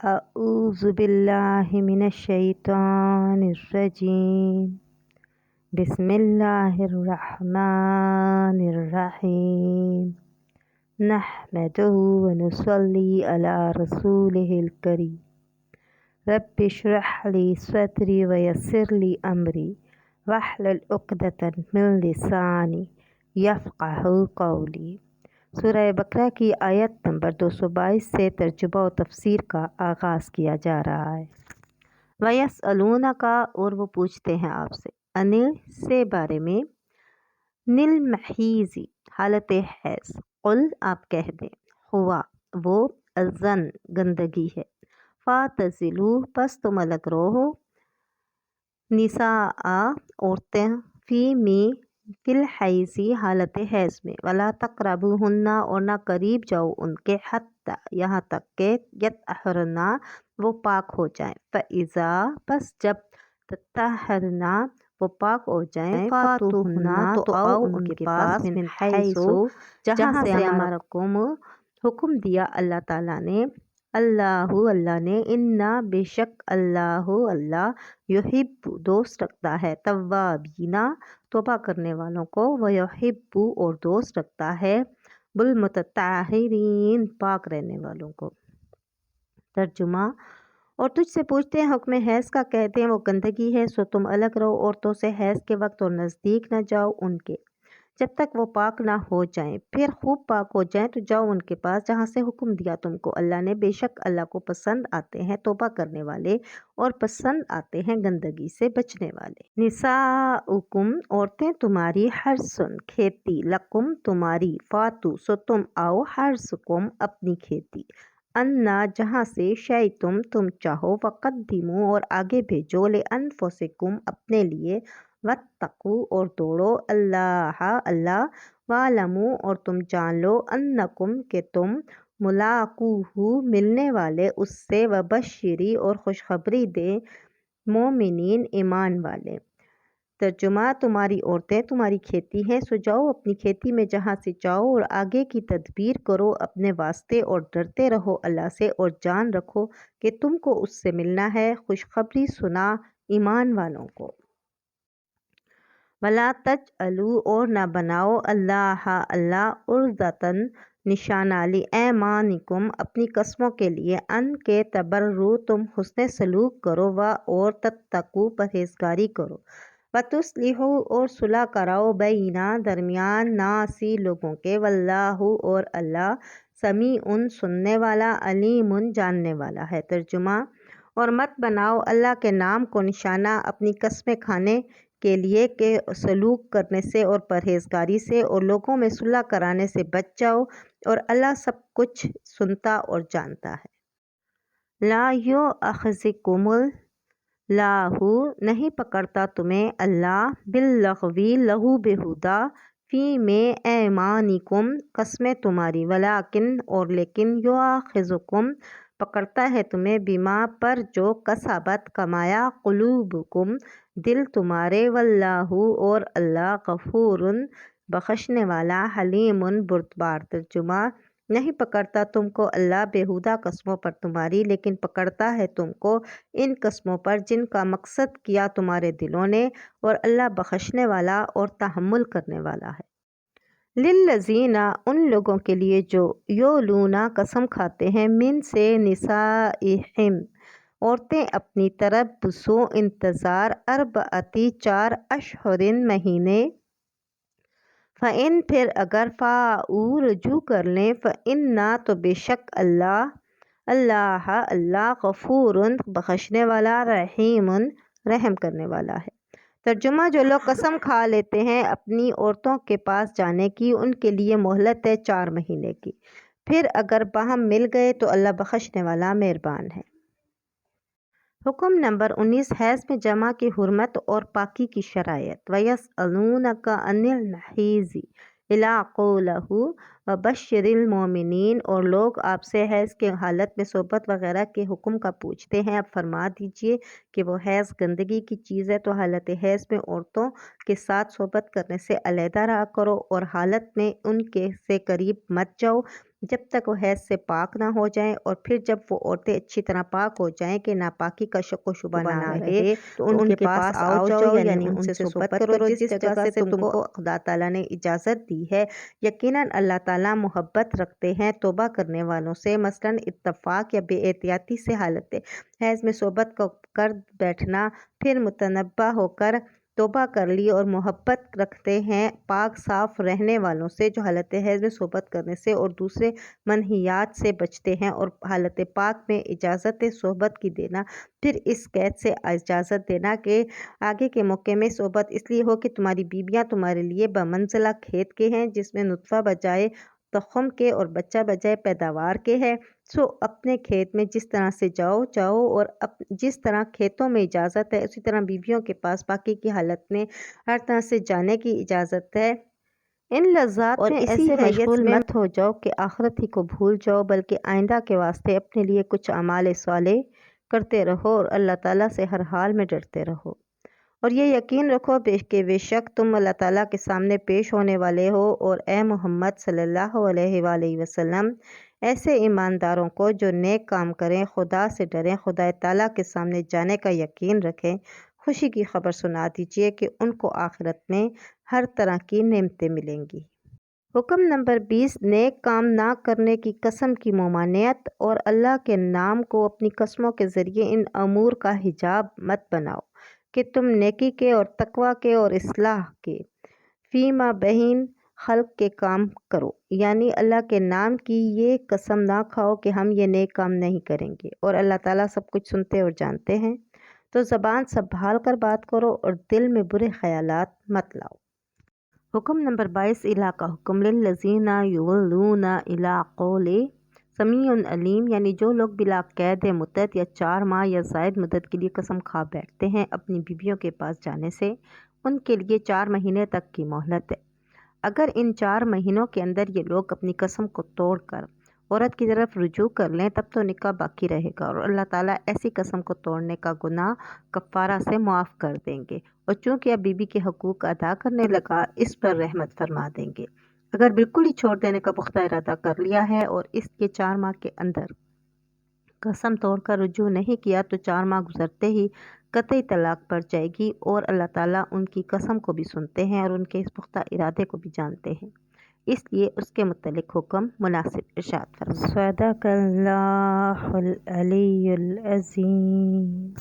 اعوذ باللہ من الشیطان الرجیم بسم اللہ الرحمن الرحیم نحمدہ ونصلی علی رسولہ الکریم رب اشرح لی صدری ویسر لی امری واحلل عقدۃ من لسانی یفقہوا قولی۔ سورہ بقرہ کی آیت نمبر 222 سے ترجمہ و تفسیر کا آغاز کیا جا رہا ہے۔ وَيَسْأَلُونَكَ، اور وہ پوچھتے ہیں آپ سے، انل سے بارے میں، نل محیض حالت حیض، قل آپ کہہ دیں، ہوا وہ اذن گندگی ہے، فاعتزلوا پس تم الگ رہو، نساء عورتیں، فی الحیض حالت حیض میں، ولا تقربوہن اور نہ قریب جاؤ ان کے، حتی یہاں تک کہ یطہرن وہ پاک ہو جائیں، فاذا پس جب تطہرن وہ پاک ہو جائیں، فاتوہن تو آؤ ان کے پاس، من حیث جہاں سے امرکم حکم دیا اللہ تعالیٰ نے، اللہ نے، انا بے شک اللہ یحب دوست رکھتا ہے، توابین توبہ کرنے والوں کو، ویحب اور دوست رکھتا ہے، بالمتطہرین پاک رہنے والوں کو۔ ترجمہ، اور تجھ سے پوچھتے ہیں حکم حیض کا، کہتے ہیں وہ گندگی ہے، سو تم الگ رہو عورتوں سے حیض کے وقت اور نزدیک نہ جاؤ ان کے جب تک وہ پاک نہ ہو جائیں، پھر خوب پاک ہو جائیں تو جاؤ ان کے پاس جہاں سے حکم دیا تم کو اللہ نے، بے شک اللہ کو پسند آتے ہیں توبہ کرنے والے اور پسند آتے ہیں گندگی سے بچنے والے۔ نساؤکم عورتیں تمہاری، حرثن کھیتی، لکم تمہاری، فاتو سو تم آؤ، حرثکم اپنی کھیتی، انا جہاں سے، شئتم تم چاہو، وقدموا اور آگے بھیجو، لانفسکم اپنے لیے، واتقوا اور دوڑو، اللہ، وَاعْلَمُوا اور تم جان لو، انکم کہ تم، ملاقوہ ملنے والے اس سے، وبشری اور خوشخبری دے، مومنین ایمان والے۔ ترجمہ، تمہاری عورتیں تمہاری کھیتی ہیں، سو جاؤ اپنی کھیتی میں جہاں سے چاہو اور آگے کی تدبیر کرو اپنے واسطے، اور ڈرتے رہو اللہ سے، اور جان رکھو کہ تم کو اس سے ملنا ہے، خوشخبری سنا ایمان والوں کو۔ وَلَا تَجْعَلُوا اور نہ بناؤ، اللہ عُرْضَةً نشانہ، لِأَیْمَانِکُم اپنی قسموں کے لیے، ان کے تبرّوا تم حسن سلوک کرو، اور تتقوا پرہیزگاری کرو، وَتُصْلِحُوا اور صلح کراؤ، بین درمیان، ناس لوگوں کے، واللہ اور اللہ، سمیع سننے والا، علیم جاننے والا ہے۔ ترجمہ، اور مت بناؤ اللہ کے نام کو نشانہ اپنی قسمیں کھانے کے لیے کہ سلوک کرنے سے اور پرہیزگاری سے اور لوگوں میں صلح کرانے سے بچ جاؤ، اور اللہ سب کچھ سنتا اور جانتا ہے۔ لا یؤاخذکم اللہ نہیں پکڑتا تمہیں اللہ، باللغو لغو بہودہ، فی میں ایمانکم قسمیں تمہاری، ولیکن اور لیکن، یؤاخذکم پکڑتا ہے تمہیں، بما پر جو، کسبت کمایا، قلوبکم دل تمہارے، واللہ اور اللہ، غفور بخشنے والا، حلیم بردبار۔ ترجمہ، نہیں پکڑتا تم کو اللہ بیہودہ قسموں پر تمہاری، لیکن پکڑتا ہے تم کو ان قسموں پر جن کا مقصد کیا تمہارے دلوں نے، اور اللہ بخشنے والا اور تحمل کرنے والا ہے۔ للذین ان لوگوں کے لیے جو، یولون قسم کھاتے ہیں، من سے، نسائہم عورتیں اپنی، تربص انتظار، اربعۃ 4 اشہر مہینے، فإن پھر اگر، فاءوا رجوع کر لیں، فإن تو بے شک اللہ غفور بخشنے والا، رحیم رحم کرنے والا ہے۔ ترجمہ، جو لوگ قسم کھا لیتے ہیں اپنی عورتوں کے پاس جانے کی، ان کے لیے مہلت ہے 4 مہینے کی، پھر اگر باہم مل گئے تو اللہ بخشنے والا مہربان ہے۔ حکم نمبر 19، حیض میں جمع کی حرمت اور پاکی کی شرائط۔ وَيَسْأَلُونَكَ عَنِ الْمَحِيضِ إِلَىٰ قَوْلَهُ وَبَشِّرِ الْمُؤْمِنِينَ اور لوگ آپ سے حیض کے حالت میں صحبت وغیرہ کے حکم کا پوچھتے ہیں، اب فرما دیجئے کہ وہ حیض گندگی کی چیز ہے، تو حالت حیض میں عورتوں کے ساتھ صحبت کرنے سے علیحدہ رہا کرو، اور حالت میں ان کے سے قریب مت جاؤ، جب تک وہ حیض سے پاک نہ ہو جائیں، اور پھر جب وہ عورتیں اچھی طرح پاک ہو جائیں کہ ناپاکی کا شک و شبہ نہ رہے تو ان کے پاس آؤ جاؤ، یعنی ان سے صحبت کرو جس جگہ سے تم کو خدا تعالیٰ نے اجازت دی ہے۔ یقیناً اللہ تعالیٰ محبت رکھتے ہیں توبہ کرنے والوں سے۔ مثلاً اتفاق یا بے احتیاطی سے حالت حیض میں صحبت کر بیٹھنا، پھر متنبہ ہو کر توبہ کر لی، اور محبت رکھتے ہیں پاک صاف رہنے والوں سے جو حالت حیض میں صحبت کرنے سے اور دوسرے منہیات سے بچتے ہیں، اور حالت پاک میں اجازت صحبت کی دینا، پھر اس قید سے اجازت دینا کہ آگے کے موقع میں صحبت اس لیے ہو کہ تمہاری بیویاں تمہارے لیے بمنزلہ کھیت کے ہیں جس میں نطفہ بجائے تخم کے اور بچہ بجائے پیداوار کے ہے۔ سو اپنے کھیت میں جس طرح سے جاؤ اور جس طرح کھیتوں میں اجازت ہے اسی طرح بیویوں کے پاس پاکی کی حالت میں ہر طرح سے جانے کی اجازت ہے۔ ان لذات اور میں ایسی ایسے مشغول مشغول مت ہو جاؤ کہ آخرت ہی کو بھول جاؤ، بلکہ آئندہ کے واسطے اپنے لیے کچھ اعمال صالح کرتے رہو اور اللہ تعالیٰ سے ہر حال میں ڈرتے رہو، اور یہ یقین رکھو کہ بے شک تم اللہ تعالیٰ کے سامنے پیش ہونے والے ہو۔ اور اے محمد صلی اللہ علیہ وآلہ وسلم، ایسے ایمانداروں کو جو نیک کام کریں، خدا سے ڈریں، خدا تعالیٰ کے سامنے جانے کا یقین رکھیں، خوشی کی خبر سنا دیجیے کہ ان کو آخرت میں ہر طرح کی نعمتیں ملیں گی۔ حکم نمبر 20، نیک کام نہ کرنے کی قسم کی ممانعت، اور اللہ کے نام کو اپنی قسموں کے ذریعے ان امور کا حجاب مت بناؤ کہ تم نیکی کے اور تقویٰ کے اور اصلاح کے فیما بین خلق کے کام کرو، یعنی اللہ کے نام کی یہ قسم نہ کھاؤ کہ ہم یہ نیک کام نہیں کریں گے، اور اللہ تعالیٰ سب کچھ سنتے اور جانتے ہیں۔ تو زبان سنبھال کر بات کرو اور دل میں برے خیالات مت لاؤ۔ حکم نمبر 22، الہ کا حکم للذین یولون الی قول سمیع علیم، یعنی جو لوگ بلا قید مدت یا 4 ماہ یا زائد مدت کے لیے قسم کھا بیٹھتے ہیں اپنی بیویوں کے پاس جانے سے، ان کے لیے 4 مہینے تک کی مہلت ہے۔ اگر ان 4 مہینوں کے اندر یہ لوگ اپنی قسم کو توڑ کر عورت کی طرف رجوع کر لیں تب تو نکاح باقی رہے گا، اور اللہ تعالیٰ ایسی قسم کو توڑنے کا گناہ کفارہ سے معاف کر دیں گے، اور چونکہ اب بیوی کے حقوق ادا کرنے لگا اس پر رحمت فرما دیں گے۔ اگر بالکل ہی چھوڑ دینے کا پختہ ارادہ کر لیا ہے اور اس کے 4 ماہ کے اندر قسم توڑ کر رجوع نہیں کیا تو 4 ماہ گزرتے ہی قطعی طلاق پڑ جائے گی، اور اللہ تعالیٰ ان کی قسم کو بھی سنتے ہیں اور ان کے اس پختہ ارادے کو بھی جانتے ہیں، اس لیے اس کے متعلق حکم مناسب ارشاد فرمائیں۔ صدق اللہ العلی العظیم۔